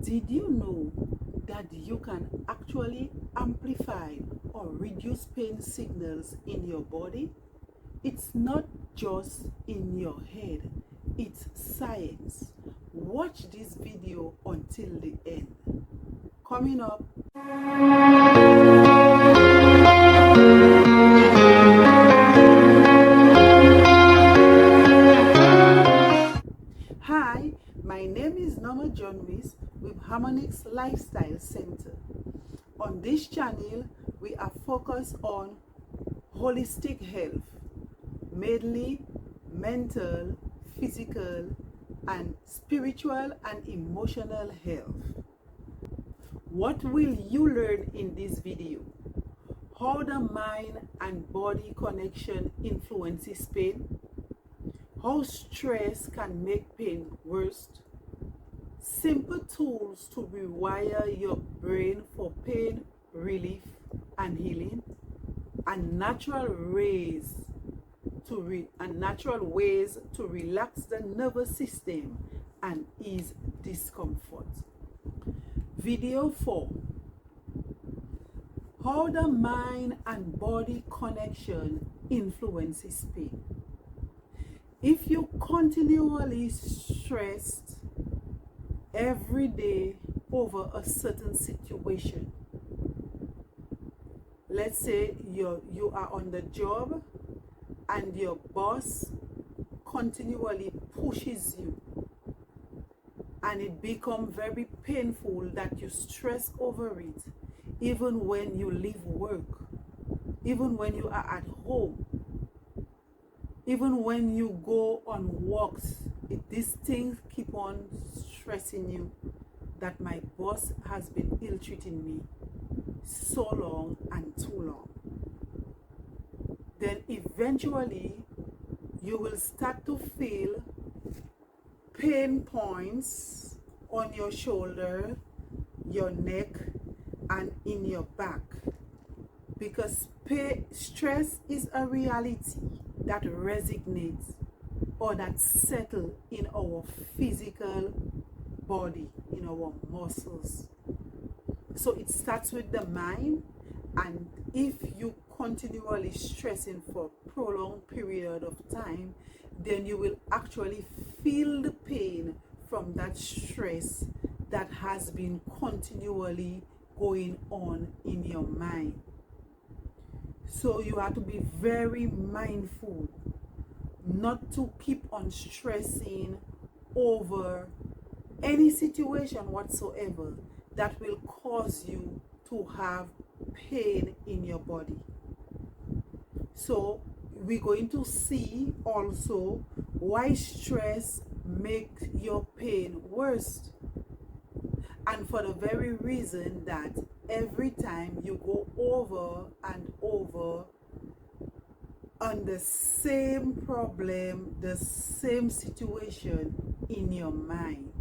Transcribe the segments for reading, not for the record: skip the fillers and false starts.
Did you know that you can actually amplify or reduce pain signals in your body? It's not just in your head, it's science. Watch this video until the end. Coming up. Hi, my name is Norma Johnwis with Harmonix Lifestyle Center. On this channel, we are focused on holistic health, mainly mental, physical, and spiritual and emotional health. What will you learn in this video? How the mind and body connection influences pain, how stress can make pain worse, simple tools to rewire your brain for pain relief and healing, and natural ways to relax the nervous system and ease discomfort. Video 4. How the mind and body connection influences pain. If you continually stressed every day over a certain situation, let's say you are on the job and your boss continually pushes you, and it becomes very painful that you stress over it, even when you leave work, even when you are at home, even when you go on walks. These things keep on stressing you, that my boss has been ill-treating me so long and too long. Then eventually you will start to feel pain points on your shoulder, your neck, and in your back, because stress is a reality that resonates or that settles in our physical body, in our muscles. So it starts with the mind, and if you continually stressing for a prolonged period of time, then you will actually feel the pain from that stress that has been continually going on in your mind. So you have to be very mindful not to keep on stressing over any situation whatsoever that will cause you to have pain in your body. So we're going to see also why stress makes your pain worse, and for the very reason that every time you go over and over on the same problem, the same situation in your mind.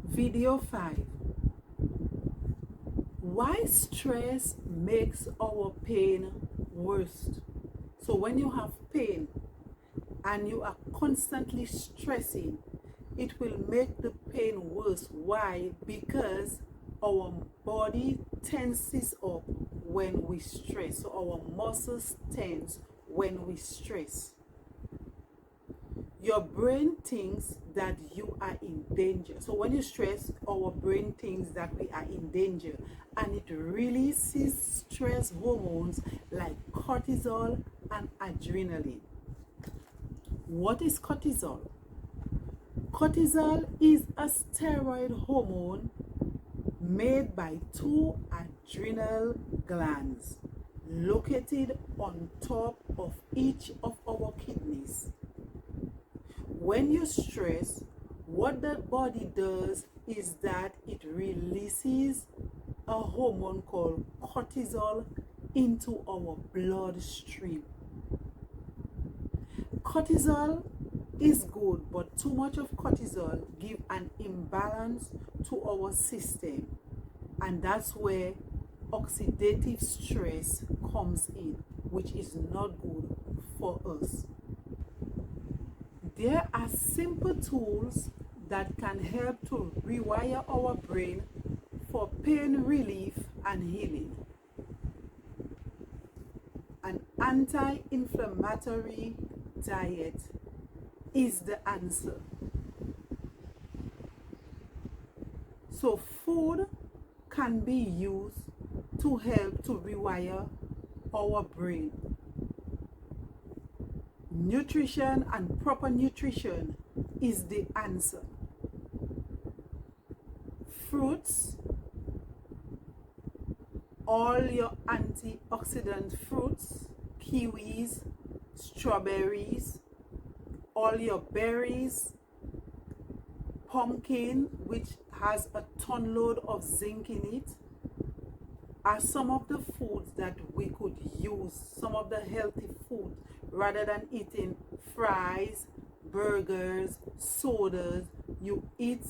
Video 5. Why stress makes our pain worse. So when you have pain and you are constantly stressing, it will make the pain worse. Why? Because our body tenses up when we stress. So our muscles tense when we stress. Your brain thinks that you are in danger. So when you stress, our brain thinks that we are in danger, and it releases stress hormones like cortisol and adrenaline. What is cortisol? Cortisol is a steroid hormone made by two adrenal glands located on top of each of our kidneys. When you stress, what the body does is that it releases a hormone called cortisol into our bloodstream. Cortisol is good, but too much of cortisol gives an imbalance to our system, and that's where oxidative stress comes in, which is not good for us. There are simple tools that can help to rewire our brain for pain relief and healing. An anti-inflammatory diet is the answer. So food can be used to help to rewire our brain. Nutrition and proper nutrition is the answer. Fruits, all your antioxidant fruits, kiwis, strawberries, all your berries, pumpkin, which has a ton load of zinc in it, are some of the foods that we could use, some of the healthy foods, rather than eating fries, burgers, sodas. You eat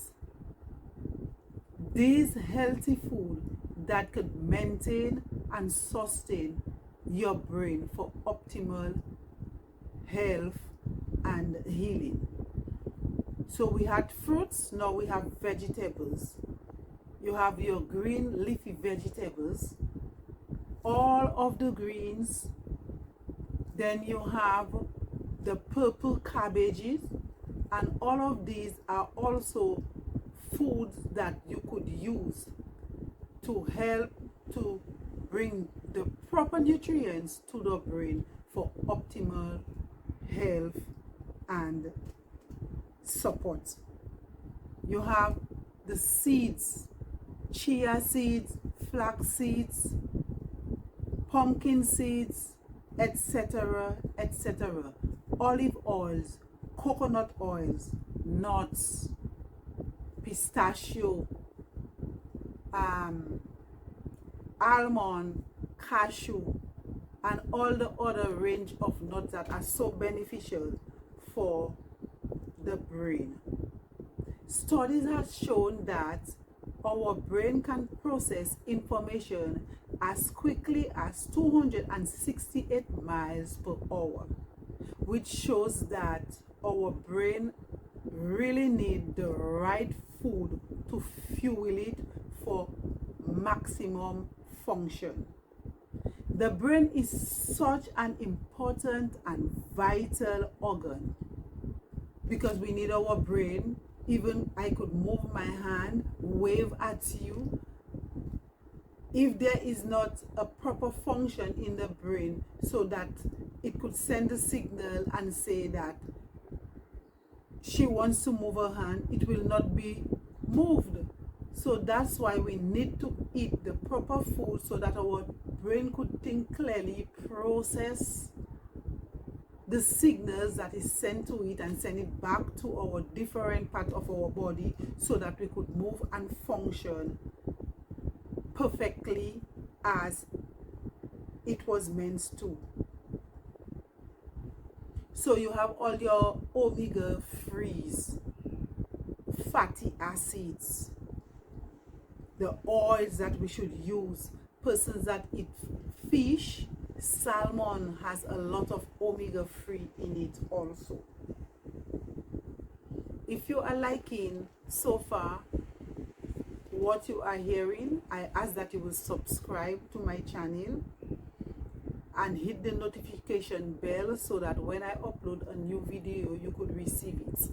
these healthy food that could maintain and sustain your brain for optimal health and healing. So we had fruits, now we have vegetables. You have your green leafy vegetables, all of the greens. Then you have the purple cabbages, and all of these are also foods that you could use to help to bring the proper nutrients to the brain for optimal health and support. You have the seeds, chia seeds, flax seeds, pumpkin seeds, etc., etc. Olive oils, coconut oils, nuts, pistachio, almond, cashew, and all the other range of nuts that are so beneficial for the brain. Studies have shown that our brain can process information as quickly as 268 miles per hour, which shows that our brain really needs the right food to fuel it for maximum function. The brain is such an important and vital organ because we need our brain. Even I could move my hand, wave at you. If there is not a proper function in the brain so that it could send a signal and say that she wants to move her hand, it will not be moved. So that's why we need to eat the proper food so that our brain could think clearly, process the signals that is sent to it and send it back to our different part of our body so that we could move and function perfectly as it was meant to. So you have all your omega-3s, fatty acids, the oils that we should use. Persons that eat fish, salmon has a lot of omega-3 in it also. If you are liking so far what you are hearing, I ask that you will subscribe to my channel and hit the notification bell so that when I upload a new video you could receive it.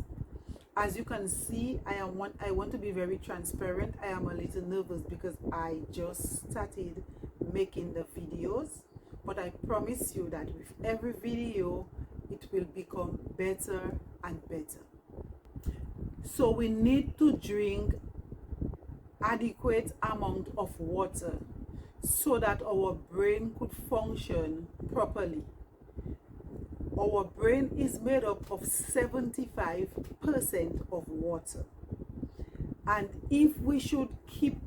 As you can see, I want to be very transparent. I am a little nervous because I just started making the videos, but I promise you that with every video it will become better and better. So we need to drink adequate amount of water so that our brain could function properly. Our brain is made up of 75% of water, and if we should keep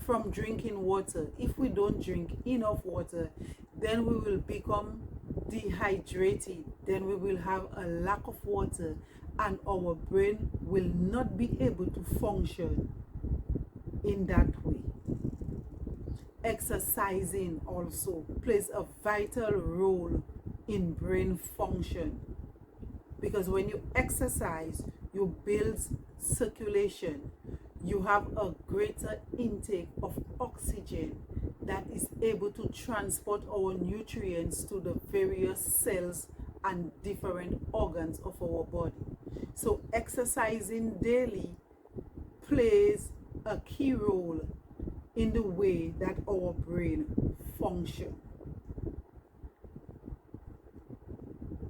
from drinking water, if we don't drink enough water, then we will become dehydrated, then we will have a lack of water and our brain will not be able to function in that way. Exercising also plays a vital role in brain function. because when you exercise, you build circulation. You have a greater intake of oxygen that is able to transport our nutrients to the various cells and different organs of our body. So exercising daily plays a key role in the way that our brain functions.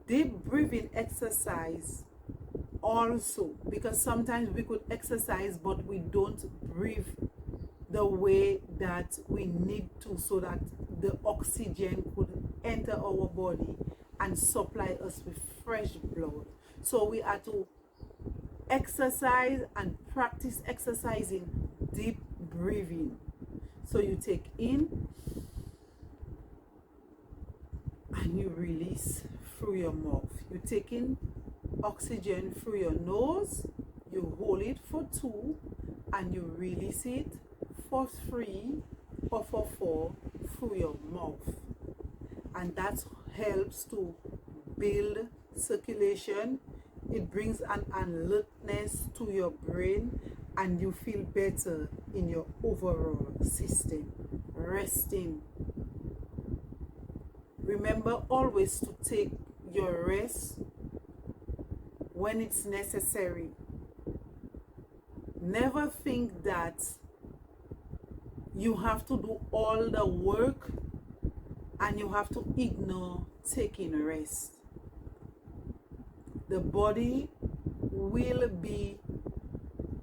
Deep breathing exercise also, because sometimes we could exercise but we don't breathe the way that we need to, so that the oxygen could enter our body and supply us with fresh blood. So we are to exercise and practice exercising deep breathing. So you take in and you release through your mouth. You take in oxygen through your nose, you hold it for 2, and you release it for 3 or for 4 through your mouth. And that helps to build circulation. It brings an alertness to your brain, and you feel better in your overall system. Resting. Remember always to take your rest when it's necessary. Never think that you have to do all the work and you have to ignore taking rest. The body will be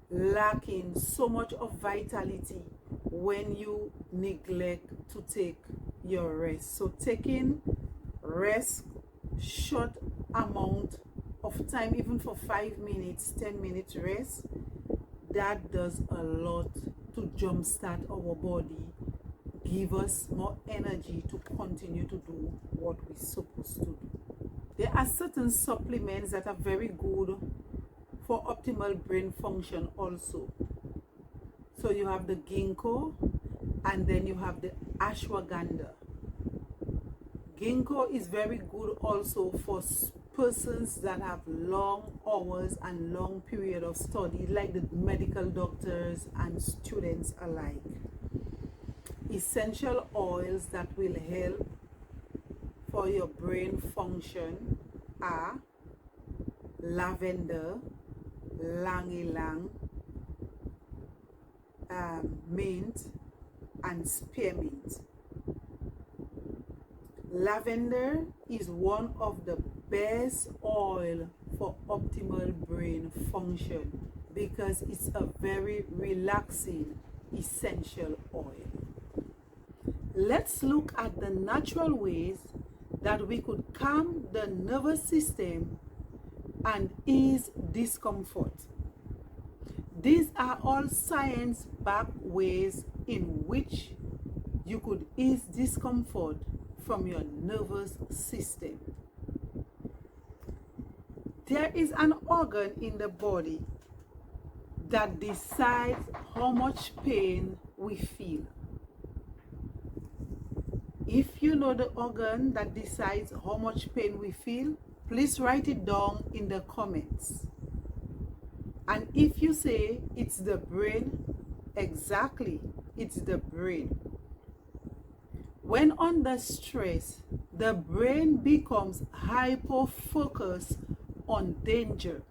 lacking so much of vitality when you neglect to take your rest. So taking rest, short amount of time, even for 5 minutes, 10 minutes rest, that does a lot to jumpstart our body, give us more energy to continue to do what we're supposed to do. There are certain supplements that are very good for optimal brain function also. So you have the ginkgo, and then you have the ashwagandha. Ginkgo is very good also for persons that have long hours and long period of study, like the medical doctors and students alike. Essential oils that will help for your brain function are lavender, ylang-ylang, mint, and spearmint. Lavender is one of the best oil for optimal brain function because it's a very relaxing essential oil. Let's look at the natural ways that we could calm the nervous system and ease discomfort. These are all science-backed ways in which you could ease discomfort from your nervous system. There is an organ in the body that decides how much pain we feel. If you know the organ that decides how much pain we feel, please write it down in the comments. And if you say it's the brain, exactly, it's the brain. When under stress, the brain becomes hyper-focused on danger,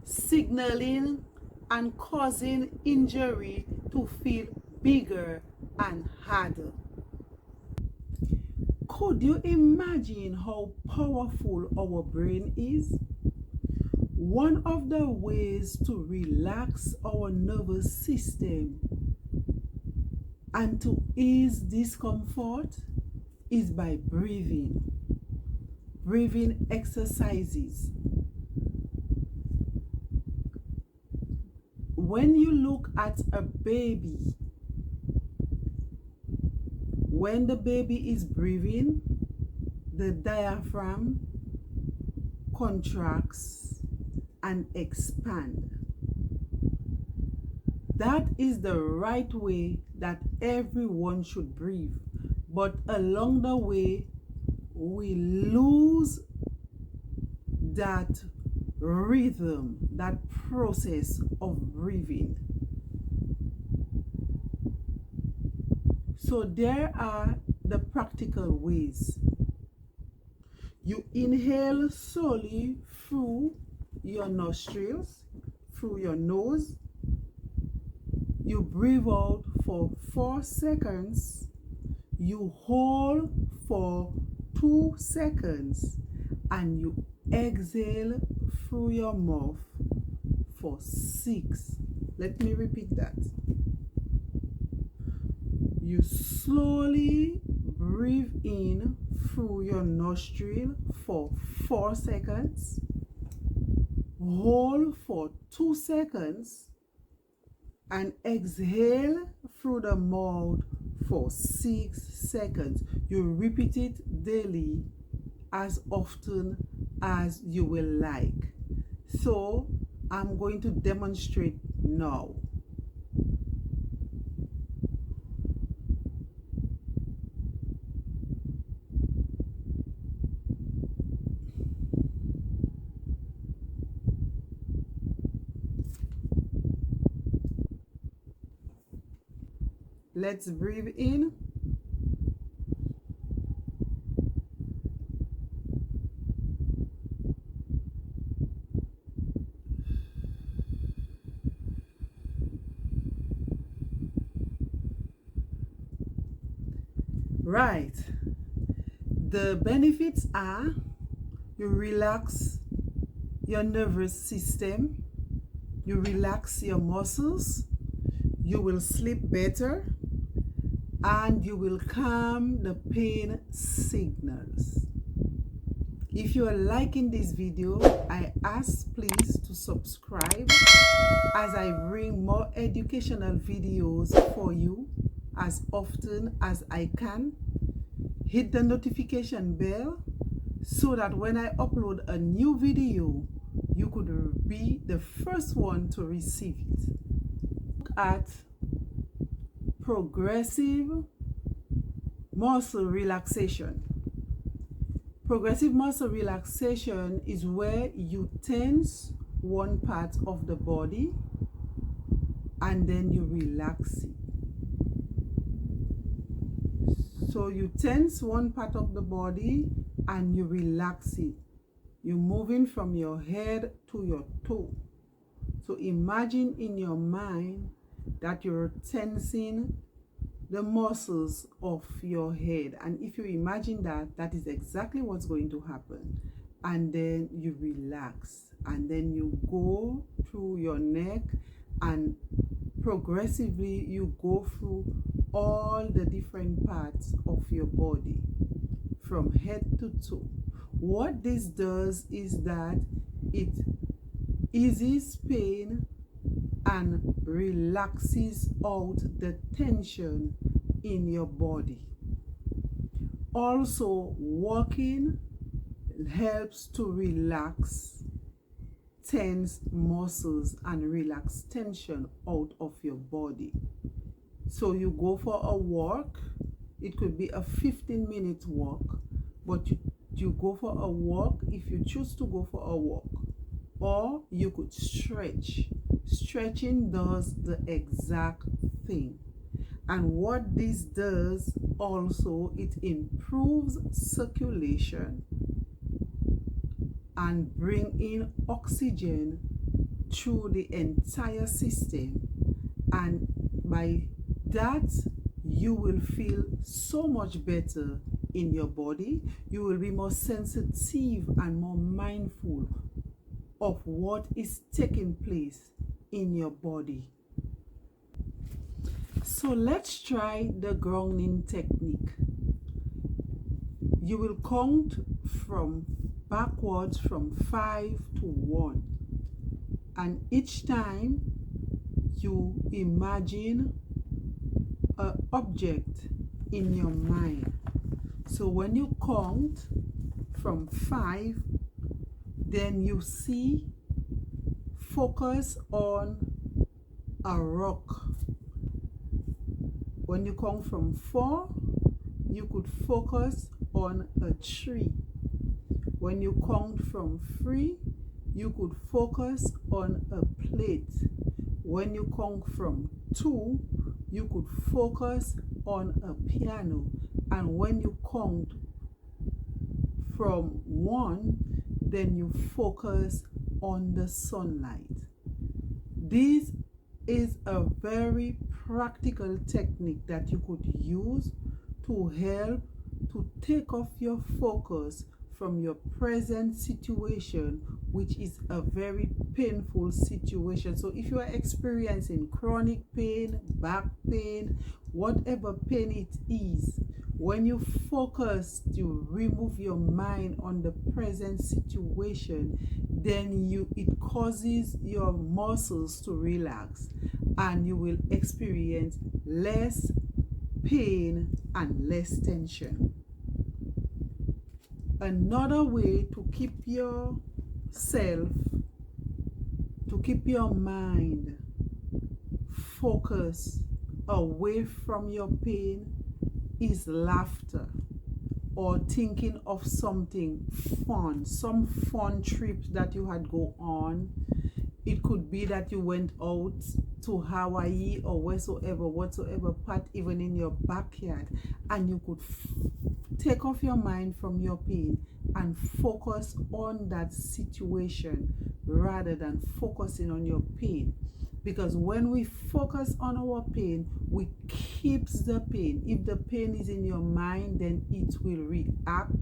signaling and causing injury to feel bigger and harder. Could you imagine how powerful our brain is? One of the ways to relax our nervous system and to ease discomfort is by breathing. Breathing exercises. When you look at a baby, when the baby is breathing, the diaphragm contracts and expands. That is the right way that everyone should breathe. But along the way, we lose that rhythm, that process of breathing. So there are the practical ways. You inhale slowly through your nostrils, through your nose. You breathe out for 4 seconds. You hold for 2 seconds. And you exhale through your mouth for 6. Let me repeat that. You slowly breathe in through your nostril for 4 seconds. Hold for 2 seconds. And exhale through the mouth for 6 seconds. You repeat it daily as often as you will like. So I'm going to demonstrate now. Let's breathe in. Right. The benefits are you relax your nervous system, you relax your muscles, you will sleep better, and you will calm the pain signals. If you are liking this video, I ask please to subscribe as I bring more educational videos for you as often as I can. Hit the notification bell so that when I upload a new video, you could be the first one to receive it. Look at progressive muscle relaxation. Progressive muscle relaxation is where you tense one part of the body and then you relax it. So you tense one part of the body and you relax it. You're moving from your head to your toe. So imagine in your mind that you're tensing the muscles of your head. And if you imagine that, that is exactly what's going to happen. And then you relax. And then you go through your neck and progressively you go through all the different parts of your body from head to toe. What this does is that it eases pain and relaxes out the tension in your body. Also, walking helps to relax tense muscles and relax tension out of your body. So you go for a walk. It could be a 15-minute walk, but you go for a walk if you choose to go for a walk. Or you could stretch. Stretching does the exact thing. And what this does also, it improves circulation and bring in oxygen through the entire system. And by that, you will feel so much better in your body. You will be more sensitive and more mindful of what is taking place in your body. So let's try the grounding technique. You will count from backwards from 5 to 1. And each time you imagine an object in your mind. So when you count from 5, then you see, focus on a rock. When you count from 4, you could focus on a tree. When you count from 3, you could focus on a plate. When you count from 2, you could focus on a piano. And when you count from 1, then you focus on the sunlight. This is a very practical technique that you could use to help to take off your focus from your present situation, which is a very painful situation. So if you are experiencing chronic pain, back pain, whatever pain it is, when you focus to remove your mind on the present situation, then it causes your muscles to relax, and you will experience less pain and less tension. Another way to keep your mind focused away from your pain is laughter, or thinking of something fun, some fun trips that you had go on. It could be that you went out to Hawaii or whatsoever part, even in your backyard, and you could take off your mind from your pain and focus on that situation rather than focusing on your pain. Because when we focus on our pain, we keeps the pain. If the pain is in your mind, then it will react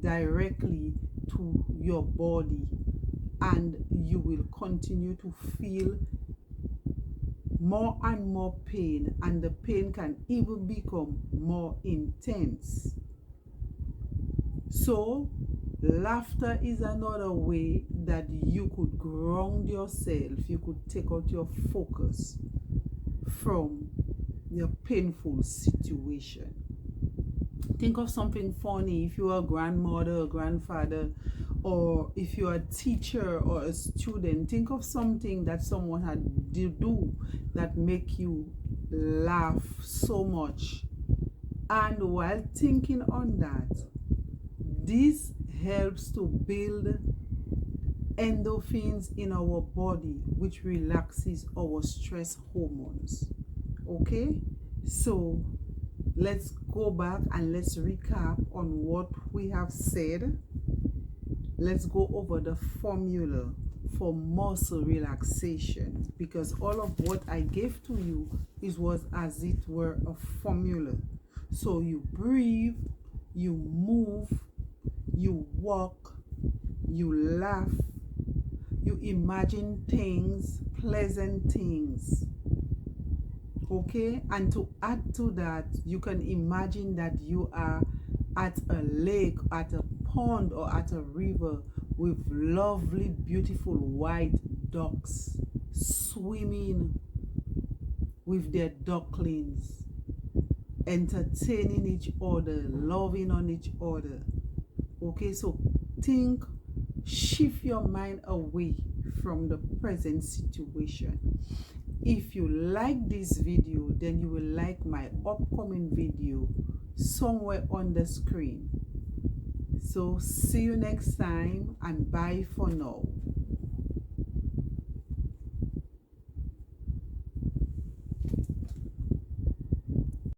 directly to your body, and you will continue to feel more and more pain, and the pain can even become more intense. So laughter is another way that you could ground yourself. You could take out your focus from your painful situation. Think of something funny. If you are a grandmother or grandfather, or if you are a teacher or a student, think of something that someone had to do that make you laugh so much. And while thinking on that, this helps to build endorphins in our body, which relaxes our stress hormones. Okay, so let's go back and let's recap on what we have said. Let's go over the formula for muscle relaxation, because all of what I gave to you was as it were a formula. So you breathe, you move, you walk, you laugh, you imagine things, pleasant things. Okay, and to add to that, you can imagine that you are at a lake, at a pond, or at a river with lovely, beautiful white ducks swimming with their ducklings, entertaining each other, loving on each other. Okay, so shift your mind away from the present situation. If you like this video, then you will like my upcoming video somewhere on the screen. So see you next time, and bye for now.